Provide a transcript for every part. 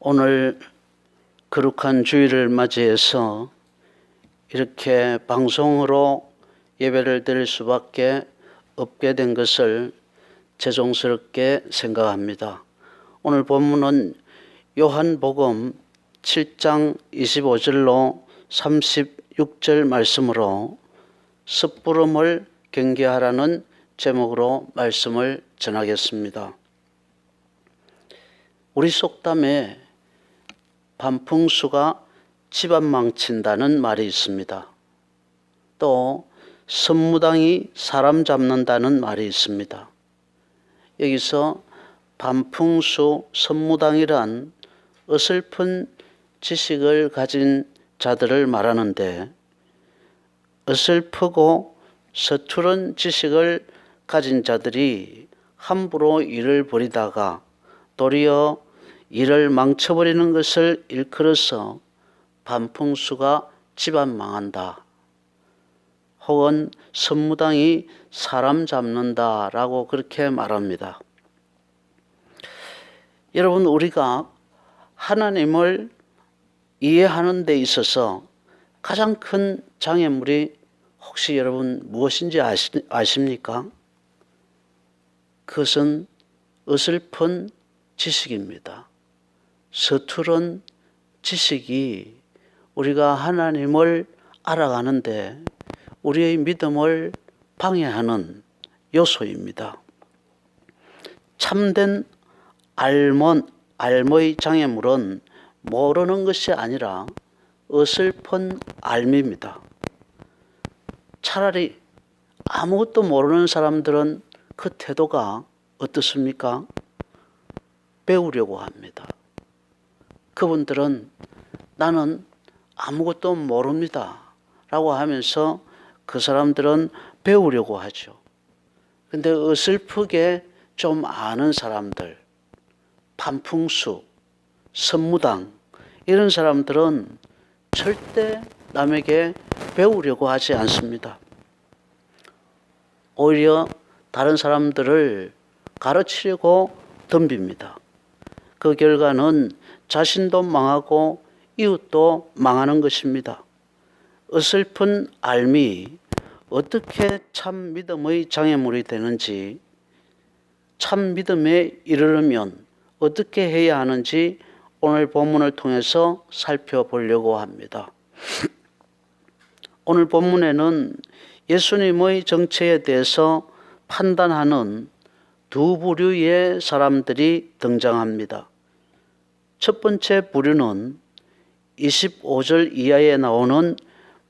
오늘 거룩한 주일을 맞이해서 이렇게 방송으로 예배를 드릴 수밖에 없게 된 것을 죄송스럽게 생각합니다. 오늘 본문은 요한복음 7장 25절로 36절 말씀으로 섣부름을 경계하라는 제목으로 말씀을 전하겠습니다. 우리 속담에 반풍수가 집안 망친다는 말이 있습니다. 또 선무당이 사람 잡는다는 말이 있습니다. 여기서 반풍수, 선무당이란 어설픈 지식을 가진 자들을 말하는데, 어설프고 서투른 지식을 가진 자들이 함부로 일을 벌이다가 도리어 일을 망쳐버리는 것을 일컬어서 반풍수가 집안 망한다, 혹은 선무당이 사람 잡는다라고 그렇게 말합니다. 여러분, 우리가 하나님을 이해하는 데 있어서 가장 큰 장애물이 혹시 여러분 무엇인지 아십니까? 그것은 어설픈 지식입니다. 서투른 지식이 우리가 하나님을 알아가는데 우리의 믿음을 방해하는 요소입니다. 참된 알모의 장애물은 모르는 것이 아니라 어설픈 알미입니다. 차라리 아무것도 모르는 사람들은 그 태도가 어떻습니까? 배우려고 합니다. 그분들은 나는 아무것도 모릅니다 라고 하면서 그 사람들은 배우려고 하죠. 근데 어설프게 좀 아는 사람들, 반풍수, 선무당, 이런 사람들은 절대 남에게 배우려고 하지 않습니다. 오히려 다른 사람들을 가르치려고 덤빕니다. 그 결과는 자신도 망하고 이웃도 망하는 것입니다. 어설픈 알미, 어떻게 참 믿음의 장애물이 되는지, 참 믿음에 이르려면 어떻게 해야 하는지 오늘 본문을 통해서 살펴보려고 합니다. 오늘 본문에는 예수님의 정체에 대해서 판단하는 두 부류의 사람들이 등장합니다. 첫 번째 부류는 25절 이하에 나오는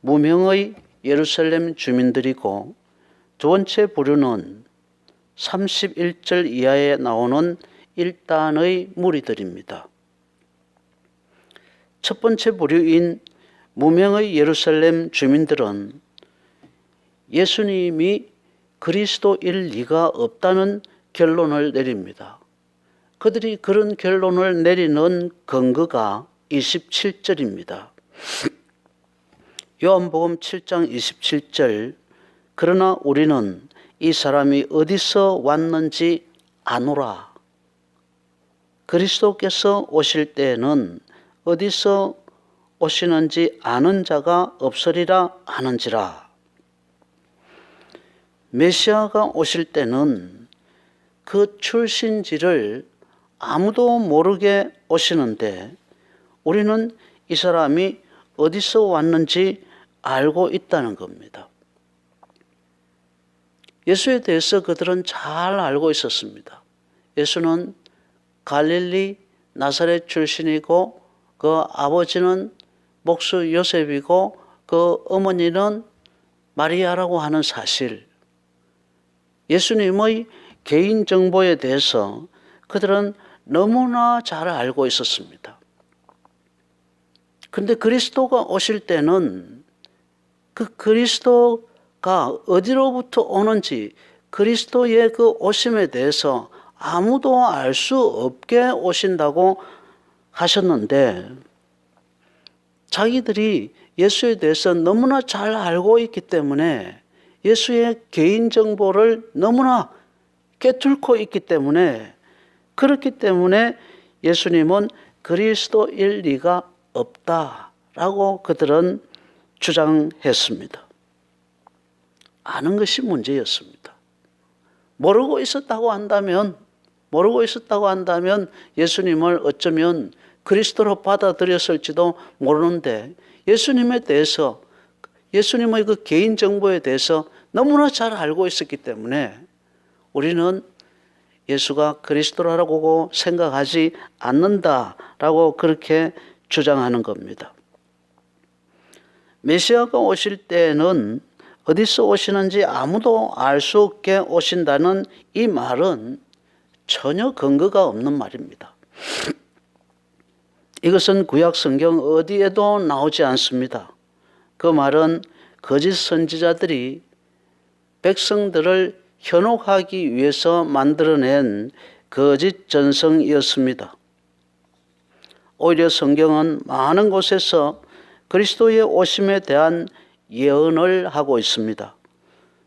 무명의 예루살렘 주민들이고, 두 번째 부류는 31절 이하에 나오는 일단의 무리들입니다. 첫 번째 부류인 무명의 예루살렘 주민들은 예수님이 그리스도일 리가 없다는 결론을 내립니다. 그들이 그런 결론을 내리는 근거가 27절입니다. 요한복음 7장 27절, 그러나 우리는 이 사람이 어디서 왔는지 아노라. 그리스도께서 오실 때에는 어디서 오시는지 아는 자가 없으리라 하는지라. 메시아가 오실 때는 그 출신지를 아무도 모르게 오시는데 우리는 이 사람이 어디서 왔는지 알고 있다는 겁니다. 예수에 대해서 그들은 잘 알고 있었습니다. 예수는 갈릴리 나사렛 출신이고 그 아버지는 목수 요셉이고 그 어머니는 마리아라고 하는 사실, 예수님의 개인정보에 대해서 그들은 너무나 잘 알고 있었습니다. 그런데 그리스도가 오실 때는 그 그리스도가 어디로부터 오는지, 그리스도의 그 오심에 대해서 아무도 알 수 없게 오신다고 하셨는데, 자기들이 예수에 대해서 너무나 잘 알고 있기 때문에, 예수의 개인정보를 너무나 깨뚫고 있기 때문에, 그렇기 때문에 예수님은 그리스도일 리가 없다라고 그들은 주장했습니다. 아는 것이 문제였습니다. 모르고 있었다고 한다면 예수님을 어쩌면 그리스도로 받아들였을지도 모르는데 예수님의 그 개인 정보에 대해서 너무나 잘 알고 있었기 때문에 우리는 예수가 그리스도라고 생각하지 않는다라고 그렇게 주장하는 겁니다. 메시아가 오실 때는 어디서 오시는지 아무도 알 수 없게 오신다는 이 말은 전혀 근거가 없는 말입니다. 이것은 구약 성경 어디에도 나오지 않습니다. 그 말은 거짓 선지자들이 백성들을 현혹하기 위해서 만들어낸 거짓 전성이었습니다. 오히려 성경은 많은 곳에서 그리스도의 오심에 대한 예언을 하고 있습니다.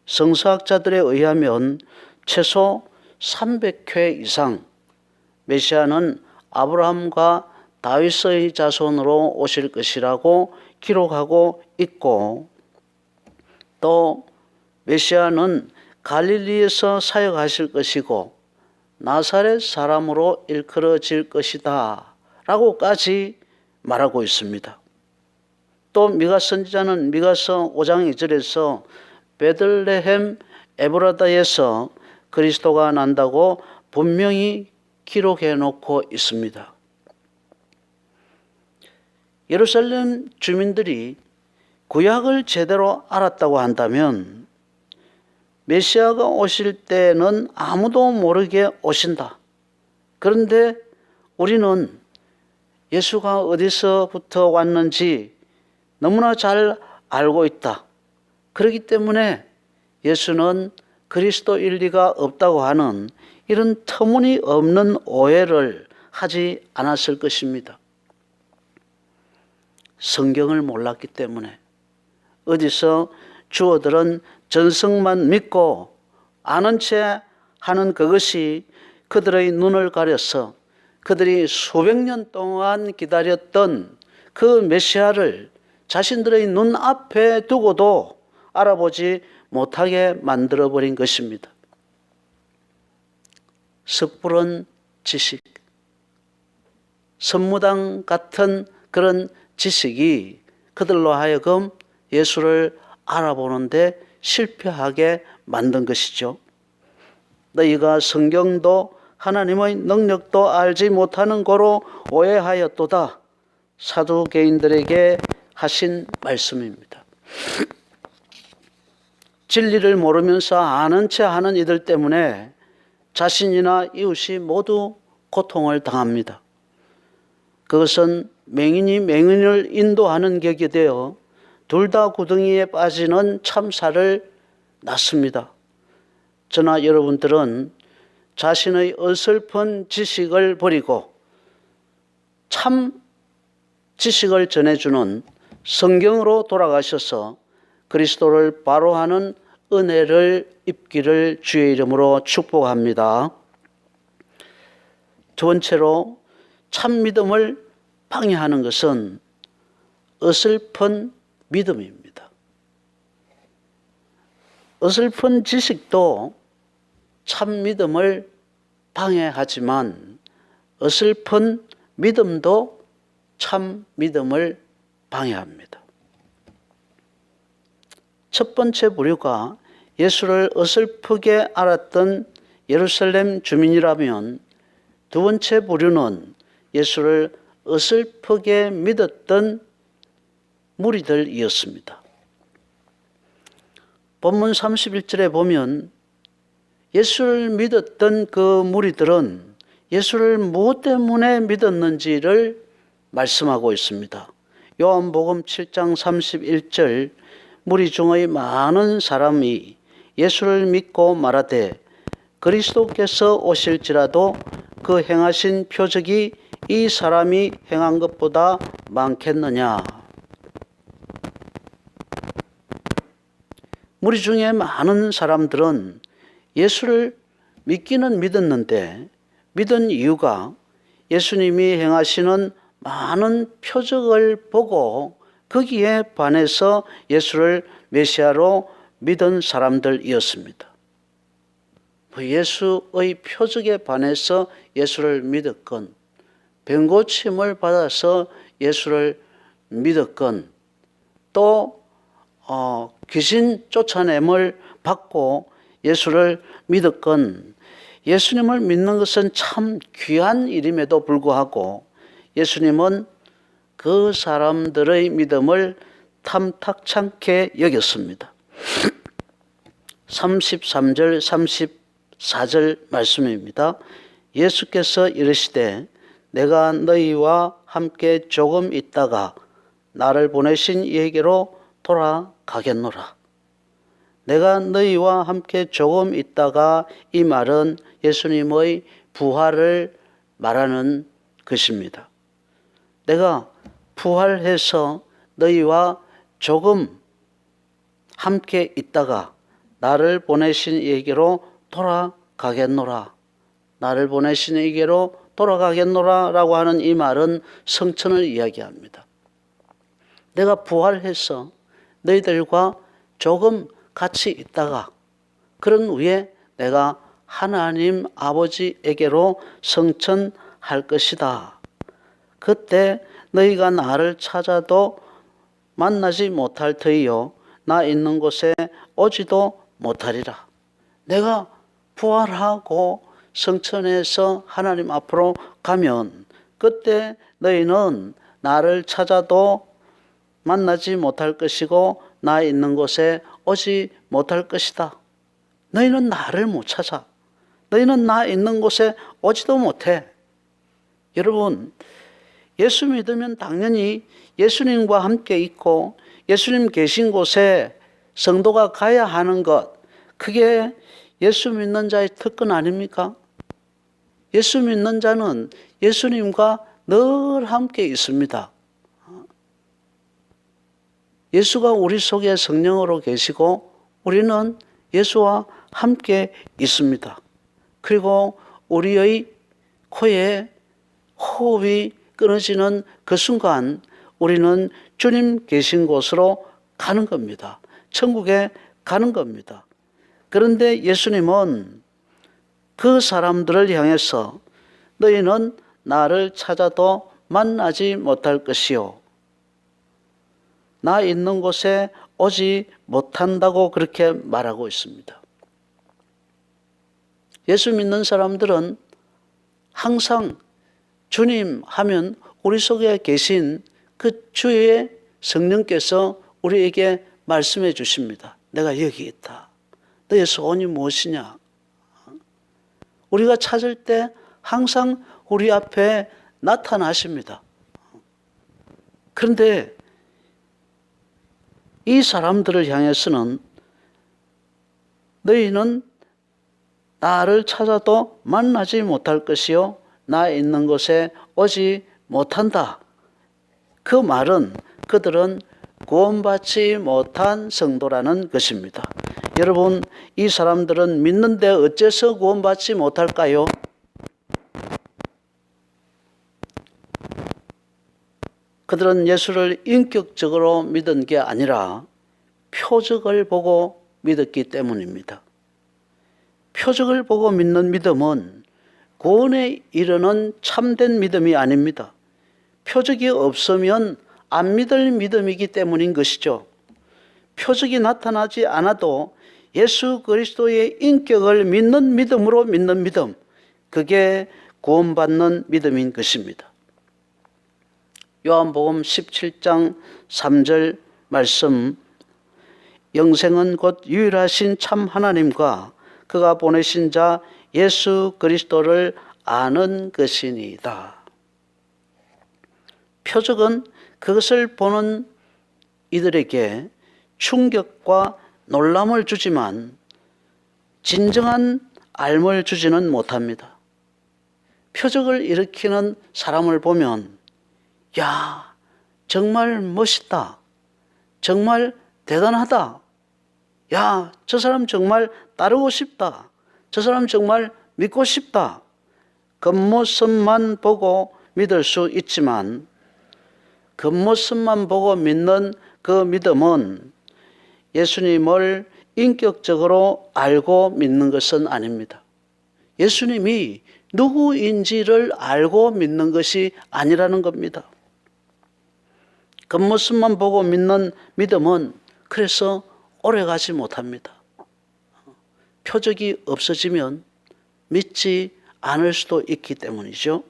성서학자들에 의하면 최소 300회 이상 메시아는 아브라함과 다윗의 자손으로 오실 것이라고 기록하고 있고, 또 메시아는 갈릴리에서 사역하실 것이고 나사렛 사람으로 일컬어질 것이다 라고까지 말하고 있습니다. 또 미가 선지자는 미가서 5장 2절에서 베들레헴 에브라다에서 그리스도가 난다고 분명히 기록해 놓고 있습니다. 예루살렘 주민들이 구약을 제대로 알았다고 한다면 메시아가 오실 때는 아무도 모르게 오신다. 그런데 우리는 예수가 어디서부터 왔는지 너무나 잘 알고 있다. 그렇기 때문에 예수는 그리스도일 리가 없다고 하는 이런 터무니없는 오해를 하지 않았을 것입니다. 성경을 몰랐기 때문에 어디서 주어들은 전성만 믿고 아는 채 하는 그것이 그들의 눈을 가려서 그들이 수백 년 동안 기다렸던 그 메시아를 자신들의 눈앞에 두고도 알아보지 못하게 만들어버린 것입니다. 섣부른 지식, 선무당 같은 그런 지식이 그들로 하여금 예수를 알아보는데 실패하게 만든 것이죠. 너희가 성경도 하나님의 능력도 알지 못하는 고로 오해하였도다. 사두개인들에게 하신 말씀입니다. 진리를 모르면서 아는 채 하는 이들 때문에 자신이나 이웃이 모두 고통을 당합니다. 그것은 맹인이 맹인을 인도하는 격이 되어 둘 다 구덩이에 빠지는 참사를 낳습니다. 저나 여러분들은 자신의 어설픈 지식을 버리고 참 지식을 전해주는 성경으로 돌아가셔서 그리스도를 바로 하는 은혜를 입기를 주의 이름으로 축복합니다. 두 번째로 참 믿음을 방해하는 것은 어설픈 믿음입니다. 어설픈 지식도 참 믿음을 방해하지만 어설픈 믿음도 참 믿음을 방해합니다. 첫 번째 부류가 예수를 어설프게 알았던 예루살렘 주민이라면 두 번째 부류는 예수를 어설프게 믿었던 무리들이었습니다. 본문 31절에 보면 예수를 믿었던 그 무리들은 예수를 무엇 때문에 믿었는지를 말씀하고 있습니다. 요한복음 7장 31절 무리 중의 많은 사람이 예수를 믿고 말하되 그리스도께서 오실지라도 그 행하신 표적이 이 사람이 행한 것보다 많겠느냐. 무리 중에 많은 사람들은 예수를 믿기는 믿었는데 믿은 이유가 예수님이 행하시는 많은 표적을 보고 거기에 반해서 예수를 메시아로 믿은 사람들이었습니다. 예수의 표적에 반해서 예수를 믿었건, 병고침을 받아서 예수를 믿었건, 또 귀신 쫓아냄을 받고 예수를 믿었건, 예수님을 믿는 것은 참 귀한 일임에도 불구하고 예수님은 그 사람들의 믿음을 탐탁찮게 여겼습니다. 33절 34절 말씀입니다. 예수께서 이르시되 내가 너희와 함께 조금 있다가 나를 보내신 이에게로 돌아가겠노라. 내가 너희와 함께 조금 있다가, 이 말은 예수님의 부활을 말하는 것입니다. 내가 부활해서 너희와 조금 함께 있다가 나를 보내신 이에게로 돌아가겠노라. 나를 보내신 이에게로 돌아가겠노라 라고 하는 이 말은 성천을 이야기합니다. 내가 부활해서 너희들과 조금 같이 있다가 그런 후에 내가 하나님 아버지에게로 성천할 것이다. 그때 너희가 나를 찾아도 만나지 못할 터이요 나 있는 곳에 오지도 못하리라. 내가 부활하고 성천에서 하나님 앞으로 가면 그때 너희는 나를 찾아도 만나지 못할 것이고 나 있는 곳에 오지 못할 것이다. 너희는 나를 못 찾아. 너희는 나 있는 곳에 오지도 못해. 여러분, 예수 믿으면 당연히 예수님과 함께 있고 예수님 계신 곳에 성도가 가야 하는 것, 그게 예수 믿는 자의 특권 아닙니까? 예수 믿는 자는 예수님과 늘 함께 있습니다. 예수가 우리 속에 성령으로 계시고 우리는 예수와 함께 있습니다. 그리고 우리의 코에 호흡이 끊어지는 그 순간 우리는 주님 계신 곳으로 가는 겁니다. 천국에 가는 겁니다. 그런데 예수님은 그 사람들을 향해서 너희는 나를 찾아도 만나지 못할 것이요 나 있는 곳에 오지 못한다고 그렇게 말하고 있습니다. 예수 믿는 사람들은 항상 주님 하면 우리 속에 계신 그 주의 성령께서 우리에게 말씀해 주십니다. 내가 여기 있다. 너의 소원이 무엇이냐? 우리가 찾을 때 항상 우리 앞에 나타나십니다. 그런데 이 사람들을 향해서는 너희는 나를 찾아도 만나지 못할 것이요 나 있는 곳에 오지 못한다. 그 말은 그들은 구원받지 못한 성도라는 것입니다. 여러분, 이 사람들은 믿는데 어째서 구원받지 못할까요? 그들은 예수를 인격적으로 믿은 게 아니라 표적을 보고 믿었기 때문입니다. 표적을 보고 믿는 믿음은 구원에 이르는 참된 믿음이 아닙니다. 표적이 없으면 안 믿을 믿음이기 때문인 것이죠. 표적이 나타나지 않아도 예수 그리스도의 인격을 믿는 믿음으로 믿는 믿음, 그게 구원받는 믿음인 것입니다. 요한복음 17장 3절 말씀, 영생은 곧 유일하신 참 하나님과 그가 보내신 자 예수 그리스도를 아는 것이니이다. 표적은 그것을 보는 이들에게 충격과 놀람을 주지만 진정한 알을 주지는 못합니다. 표적을 일으키는 사람을 보면 야, 정말 멋있다. 정말 대단하다. 야, 저 사람 정말 따르고 싶다. 저 사람 정말 믿고 싶다. 겉모습만 보고 믿을 수 있지만 겉모습만 보고 믿는 그 믿음은 예수님을 인격적으로 알고 믿는 것은 아닙니다. 예수님이 누구인지를 알고 믿는 것이 아니라는 겁니다. 겉모습만 보고 믿는 믿음은 그래서 오래가지 못합니다. 표적이 없어지면 믿지 않을 수도 있기 때문이죠.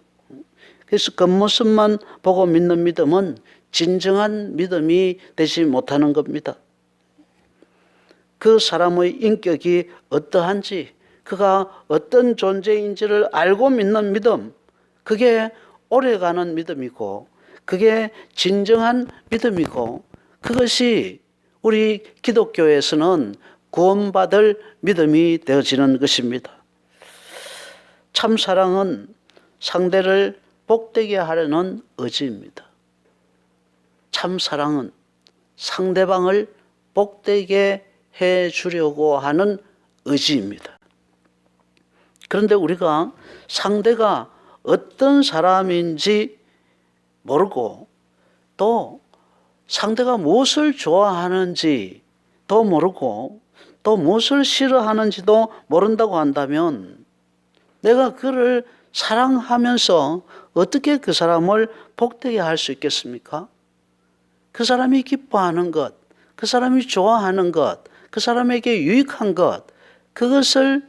그래서 겉모습만 보고 믿는 믿음은 진정한 믿음이 되지 못하는 겁니다. 그 사람의 인격이 어떠한지, 그가 어떤 존재인지를 알고 믿는 믿음, 그게 오래가는 믿음이고, 그게 진정한 믿음이고, 그것이 우리 기독교에서는 구원받을 믿음이 되어지는 것입니다. 참 사랑은 상대를 복되게 하려는 의지입니다. 참 사랑은 상대방을 복되게 해 주려고 하는 의지입니다. 그런데 우리가 상대가 어떤 사람인지 모르고 또 상대가 무엇을 좋아하는지 도 모르고 또 무엇을 싫어하는지도 모른다고 한다면 내가 그를 사랑하면서 어떻게 그 사람을 복되게 할 수 있겠습니까? 그 사람이 기뻐하는 것, 그 사람이 좋아하는 것, 그 사람에게 유익한 것, 그것을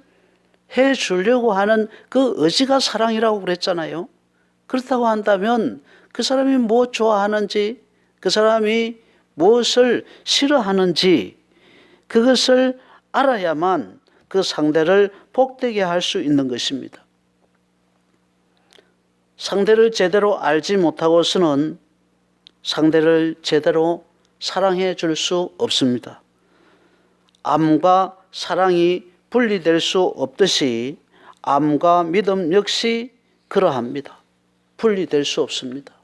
해 주려고 하는 그 의지가 사랑이라고 그랬잖아요. 그렇다고 한다면 그 사람이 뭐 좋아하는지, 그 사람이 무엇을 싫어하는지 그것을 알아야만 그 상대를 복되게 할 수 있는 것입니다. 상대를 제대로 알지 못하고서는 상대를 제대로 사랑해 줄 수 없습니다. 암과 사랑이 분리될 수 없듯이 암과 믿음 역시 그러합니다. 분리될 수 없습니다.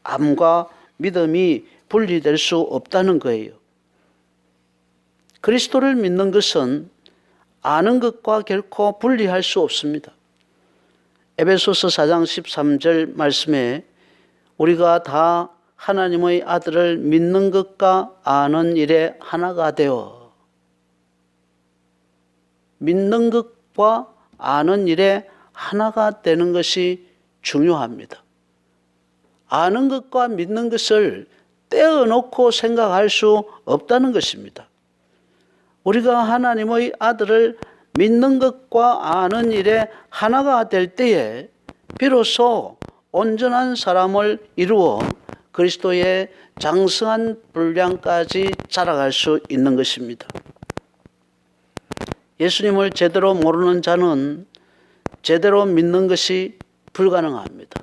암과 믿음이 분리될 수 없다는 거예요. 그리스도를 믿는 것은 아는 것과 결코 분리할 수 없습니다. 에베소서 4장 13절 말씀에 우리가 다 하나님의 아들을 믿는 것과 아는 일에 하나가 되어, 믿는 것과 아는 일에 하나가 되는 것이 중요합니다. 아는 것과 믿는 것을 떼어놓고 생각할 수 없다는 것입니다. 우리가 하나님의 아들을 믿는 것과 아는 일에 하나가 될 때에 비로소 온전한 사람을 이루어 그리스도의 장성한 분량까지 자라갈 수 있는 것입니다. 예수님을 제대로 모르는 자는 제대로 믿는 것이 불가능합니다.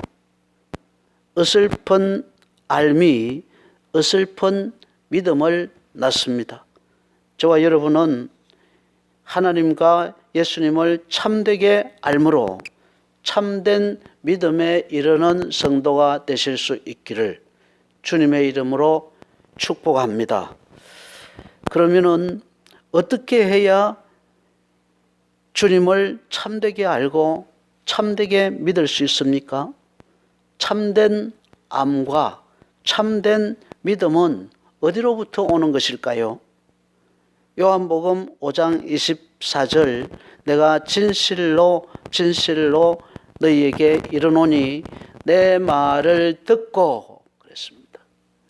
어설픈 알미, 어설픈 믿음을 낳습니다. 저와 여러분은 하나님과 예수님을 참되게 알므로 참된 믿음에 이르는 성도가 되실 수 있기를 주님의 이름으로 축복합니다. 그러면은 어떻게 해야 주님을 참되게 알고 참되게 믿을 수 있습니까? 참된 암과 참된 믿음은 어디로부터 오는 것일까요? 요한복음 5장 24절 내가 진실로 진실로 너희에게 이르노니 내 말을 듣고 그랬습니다.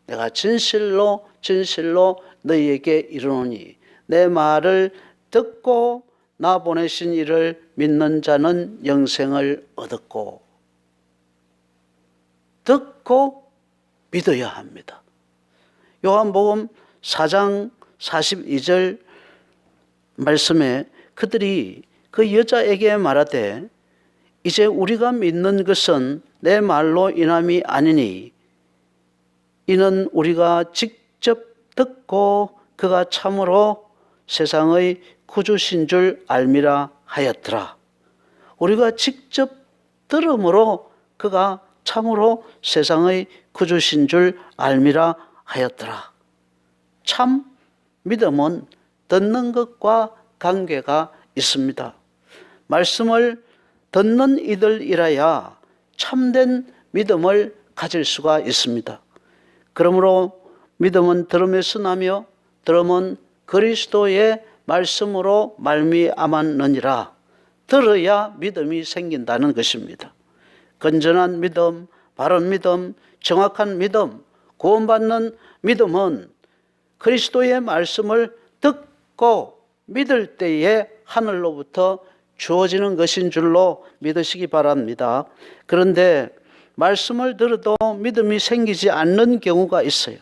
내가 진실로 진실로 너희에게 이르노니 내 말을 듣고 나 보내신 이를 믿는 자는 영생을 얻었고 듣고 믿어야 합니다. 요한복음 4장 42절 말씀에 그들이 그 여자에게 말하되 이제 우리가 믿는 것은 내 말로 인함이 아니니 이는 우리가 직접 듣고 그가 참으로 세상의 구주신 줄 알미라 하였더라. 우리가 직접 들음으로 그가 참으로 세상의 구주신 줄 알미라 하였더라. 참 믿음은 듣는 것과 관계가 있습니다. 말씀을 듣는 이들이라야 참된 믿음을 가질 수가 있습니다. 그러므로 믿음은 들음에서 나며 들음은 그리스도의 말씀으로 말미암았느니라. 들어야 믿음이 생긴다는 것입니다. 건전한 믿음, 바른 믿음, 정확한 믿음, 구원받는 믿음은 그리스도의 말씀을 듣고 믿을 때에 하늘로부터 주어지는 것인 줄로 믿으시기 바랍니다. 그런데 말씀을 들어도 믿음이 생기지 않는 경우가 있어요.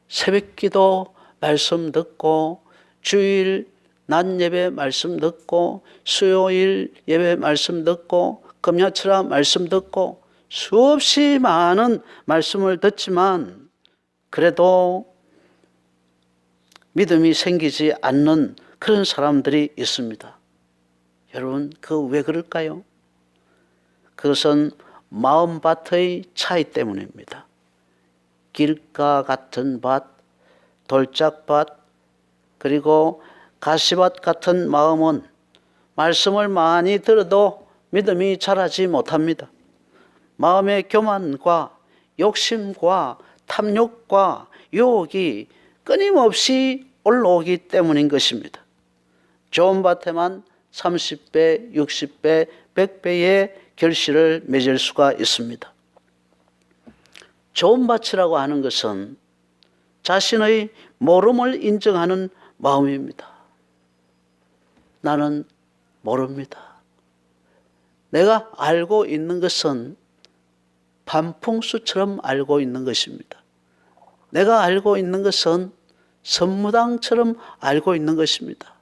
새벽기도 말씀 듣고, 주일 낮 예배 말씀 듣고, 수요일 예배 말씀 듣고, 금야철야 말씀 듣고, 수없이 많은 말씀을 듣지만 그래도 믿음이 생기지 않는 그런 사람들이 있습니다. 여러분, 그 왜 그럴까요? 그것은 마음밭의 차이 때문입니다. 길가 같은 밭, 돌짝밭, 그리고 가시밭 같은 마음은 말씀을 많이 들어도 믿음이 자라지 못합니다. 마음의 교만과 욕심과 탐욕과 유혹이 끊임없이 올라오기 때문인 것입니다. 좋은 밭에만 30배, 60배, 100배의 결실을 맺을 수가 있습니다. 좋은 밭이라고 하는 것은 자신의 모름을 인정하는 마음입니다. 나는 모릅니다. 내가 알고 있는 것은 반풍수처럼 알고 있는 것입니다. 내가 알고 있는 것은 선무당처럼 알고 있는 것입니다.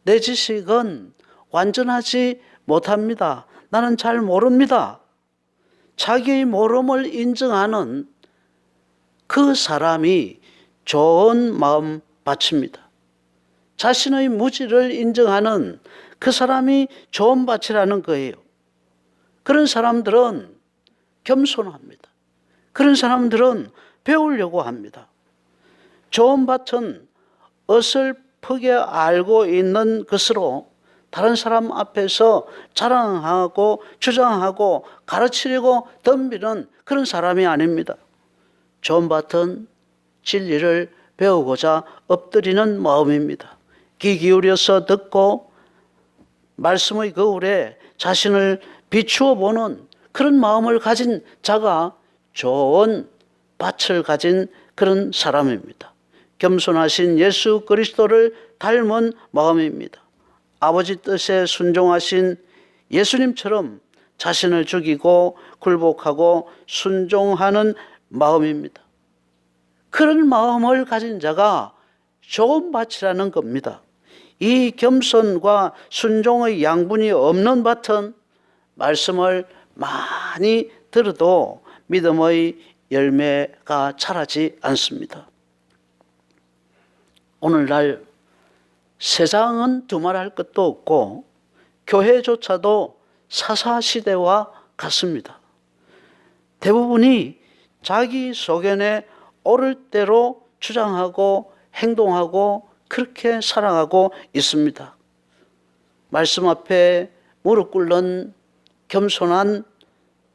내 지식은 완전하지 못합니다. 나는 잘 모릅니다. 자기의 모름을 인정하는 그 사람이 좋은 마음 밭입니다. 자신의 무지를 인정하는 그 사람이 좋은 밭이라는 거예요. 그런 사람들은 겸손합니다. 그런 사람들은 배우려고 합니다. 좋은 밭은 어설프게 알고 있는 것으로 다른 사람 앞에서 자랑하고 주장하고 가르치려고 덤비는 그런 사람이 아닙니다. 좋은 밭은 진리를 배우고자 엎드리는 마음입니다. 귀 기울여서 듣고 말씀의 거울에 자신을 비추어 보는 그런 마음을 가진 자가 좋은 밭을 가진 그런 사람입니다. 겸손하신 예수 그리스도를 닮은 마음입니다. 아버지 뜻에 순종하신 예수님처럼 자신을 죽이고 굴복하고 순종하는 마음입니다. 그런 마음을 가진 자가 좋은 밭이라는 겁니다. 이 겸손과 순종의 양분이 없는 밭은 말씀을 많이 들어도 믿음의 열매가 자라지 않습니다. 오늘날 세상은 두말할 것도 없고 교회조차도 사사시대와 같습니다. 대부분이 자기 소견에 옳을 대로 주장하고 행동하고 그렇게 살아가고 있습니다. 말씀 앞에 무릎 꿇는 겸손한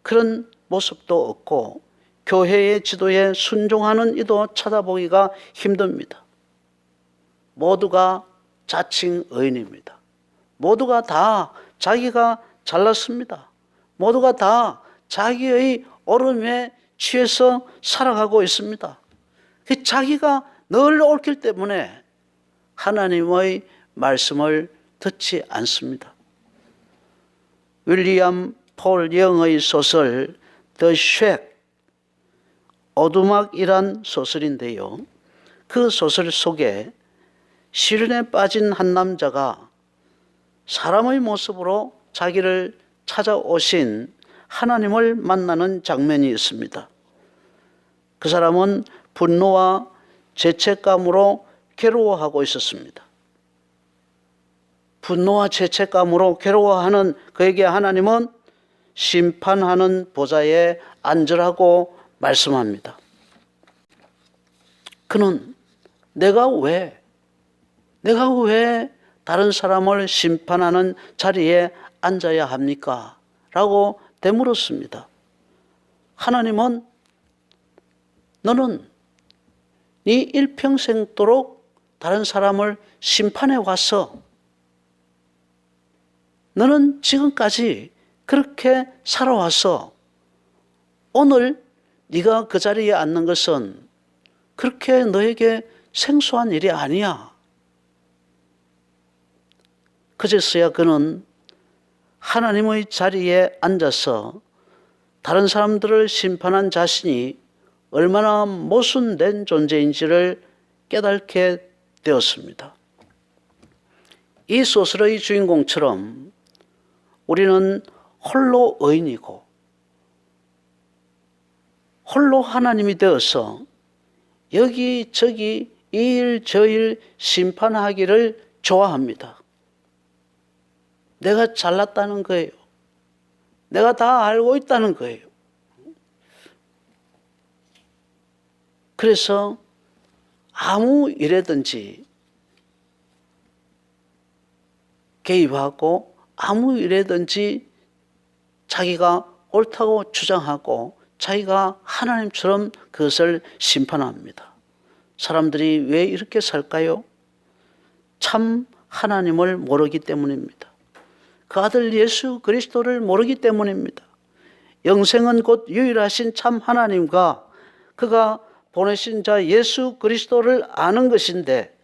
그런 모습도 없고 교회의 지도에 순종하는 이도 찾아보기가 힘듭니다. 모두가 자칭 의인입니다. 모두가 다 자기가 잘났습니다. 모두가 다 자기의 옳음에 취해서 살아가고 있습니다. 자기가 늘 옳기 때문에 하나님의 말씀을 듣지 않습니다. 윌리엄 폴 영의 소설 The Shack, 오두막이란 소설인데요. 그 소설 속에 시련에 빠진 한 남자가 사람의 모습으로 자기를 찾아오신 하나님을 만나는 장면이 있습니다. 그 사람은 분노와 죄책감으로 괴로워하고 있었습니다. 분노와 죄책감으로 괴로워하는 그에게 하나님은 심판하는 보좌에 앉으라고 말씀합니다. 그는 내가 왜 다른 사람을 심판하는 자리에 앉아야 합니까? 라고 되물었습니다. 하나님은 너는 네 일평생도록 다른 사람을 심판해 왔어. 너는 지금까지 그렇게 살아왔어. 오늘 네가 그 자리에 앉는 것은 그렇게 너에게 생소한 일이 아니야. 그제서야 그는 하나님의 자리에 앉아서 다른 사람들을 심판한 자신이 얼마나 모순된 존재인지를 깨닫게 되었습니다. 이 소설의 주인공처럼 우리는 홀로 의인이고 홀로 하나님이 되어서 여기저기 이 일 저 일 심판하기를 좋아합니다. 내가 잘났다는 거예요. 내가 다 알고 있다는 거예요. 그래서 아무 일에든지 개입하고 아무 일에든지 자기가 옳다고 주장하고 자기가 하나님처럼 그것을 심판합니다. 사람들이 왜 이렇게 살까요? 참 하나님을 모르기 때문입니다. 그 아들 예수 그리스도를 모르기 때문입니다. 영생은 곧 유일하신 참 하나님과 그가 보내신 자 예수 그리스도를 아는 것인데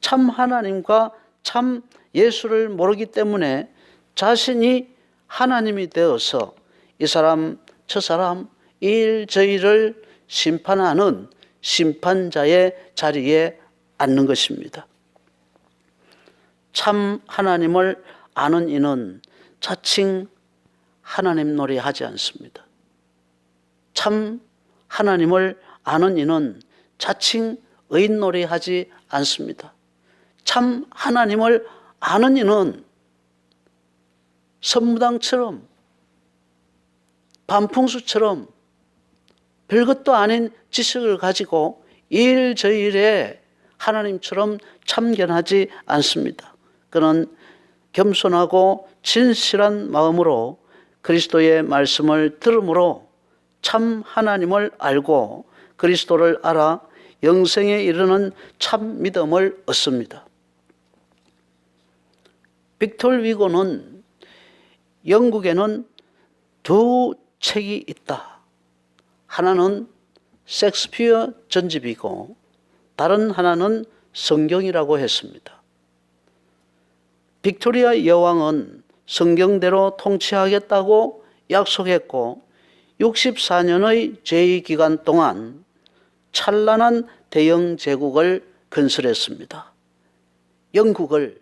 참 하나님과 참 예수를 모르기 때문에 자신이 하나님이 되어서 이 사람 저 사람 이 일 저 일을 심판하는 심판자의 자리에 앉는 것입니다. 참 하나님을 아는 이는 자칭 하나님 놀이하지 않습니다. 참 하나님을 아는 이는 자칭 의인 놀이하지 않습니다. 참 하나님을 아는 이는 선무당처럼 반풍수처럼 별것도 아닌 지식을 가지고 일 저 일에 하나님처럼 참견하지 않습니다. 그는 겸손하고 진실한 마음으로 그리스도의 말씀을 들음으로 참 하나님을 알고 그리스도를 알아 영생에 이르는 참 믿음을 얻습니다. 빅톨 위고는 영국에는 두 책이 있다. 하나는 셰익스피어 전집이고 다른 하나는 성경이라고 했습니다. 빅토리아 여왕은 성경대로 통치하겠다고 약속했고 64년의 제2기간 동안 찬란한 대영 제국을 건설했습니다. 영국을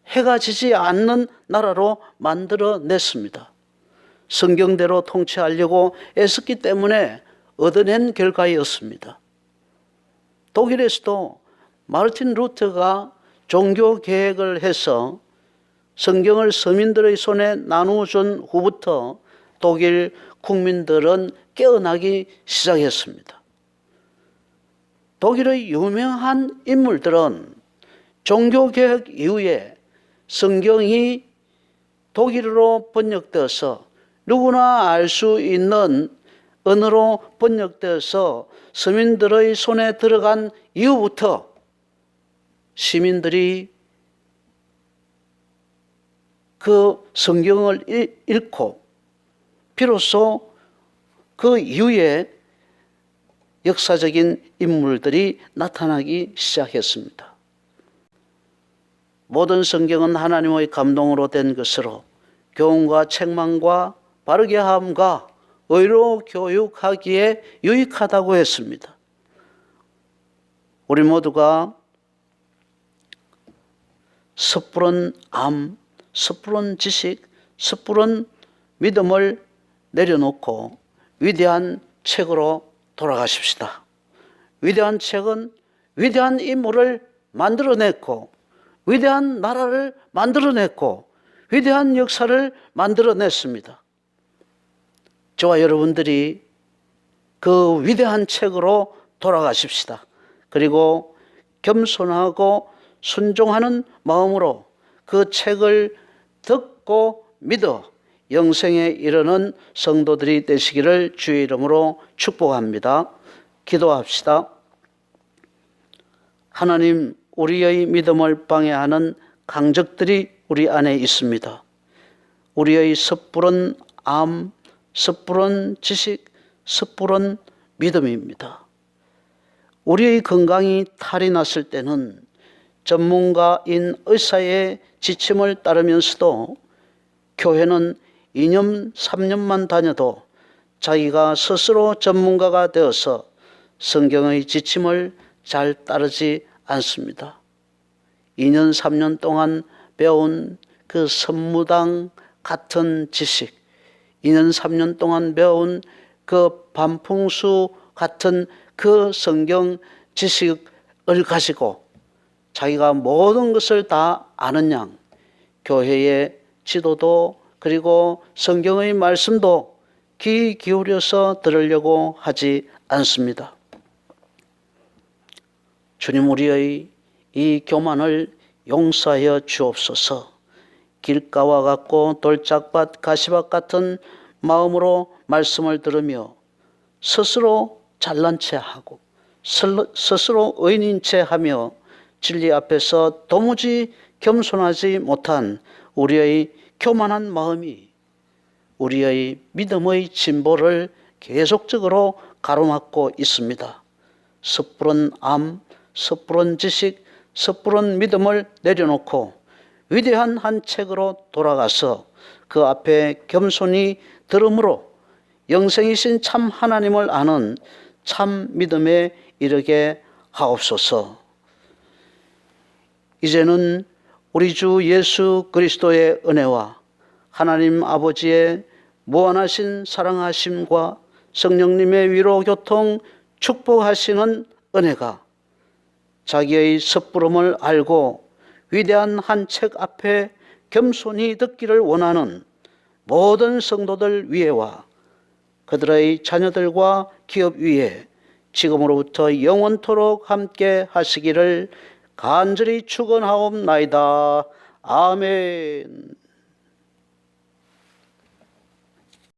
해가 지지 않는 나라로 만들어냈습니다. 성경대로 통치하려고 애썼기 때문에 얻어낸 결과였습니다. 독일에서도 마르틴 루터가 종교 개혁을 해서 성경을 서민들의 손에 나누어준 후부터 독일 국민들은 깨어나기 시작했습니다. 독일의 유명한 인물들은 종교개혁 이후에 성경이 독일어로 번역되어서 누구나 알 수 있는 언어로 번역되어서 서민들의 손에 들어간 이후부터 시민들이 그 성경을 읽고 비로소 그 이후에 역사적인 인물들이 나타나기 시작했습니다. 모든 성경은 하나님의 감동으로 된 것으로 교훈과 책망과 바르게 함과 의로 교육하기에 유익하다고 했습니다. 우리 모두가 섣부른 암, 섣부른 지식, 섣부른 믿음을 내려놓고 위대한 책으로 돌아가십시다. 위대한 책은 위대한 인물을 만들어냈고 위대한 나라를 만들어냈고 위대한 역사를 만들어냈습니다. 저와 여러분들이 그 위대한 책으로 돌아가십시다. 그리고 겸손하고 순종하는 마음으로 그 책을 듣고 믿어 영생에 이르는 성도들이 되시기를 주의 이름으로 축복합니다. 기도합시다. 하나님, 우리의 믿음을 방해하는 강적들이 우리 안에 있습니다. 우리의 섣부른 암, 섣부른 지식, 섣부른 믿음입니다. 우리의 건강이 탈이 났을 때는 전문가인 의사의 지침을 따르면서도 교회는 2년, 3년만 다녀도 자기가 스스로 전문가가 되어서 성경의 지침을 잘 따르지 않습니다. 2년, 3년 동안 배운 그 선무당 같은 지식, 2년, 3년 동안 배운 그 반풍수 같은 그 성경 지식을 가지고 자기가 모든 것을 다 아는 양, 교회의 지도도 그리고 성경의 말씀도 귀 기울여서 들으려고 하지 않습니다. 주님, 우리의 이 교만을 용서하여 주옵소서. 길가와 같고 돌짝밭 가시밭 같은 마음으로 말씀을 들으며 스스로 잘난 체하고 스스로 의인인 체하며 진리 앞에서 도무지 겸손하지 못한 우리의 교만한 마음이 우리의 믿음의 진보를 계속적으로 가로막고 있습니다. 섣부른 암, 섣부른 지식, 섣부른 믿음을 내려놓고 위대한 한 책으로 돌아가서 그 앞에 겸손히 들음으로 영생이신 참 하나님을 아는 참 믿음에 이르게 하옵소서. 이제는 우리 주 예수 그리스도의 은혜와 하나님 아버지의 무한하신 사랑하심과 성령님의 위로 교통 축복하시는 은혜가 자기의 섣부름을 알고 위대한 한 책 앞에 겸손히 듣기를 원하는 모든 성도들 위에와 그들의 자녀들과 기업 위에 지금으로부터 영원토록 함께 하시기를 간절히 축원하옵나이다. 아멘.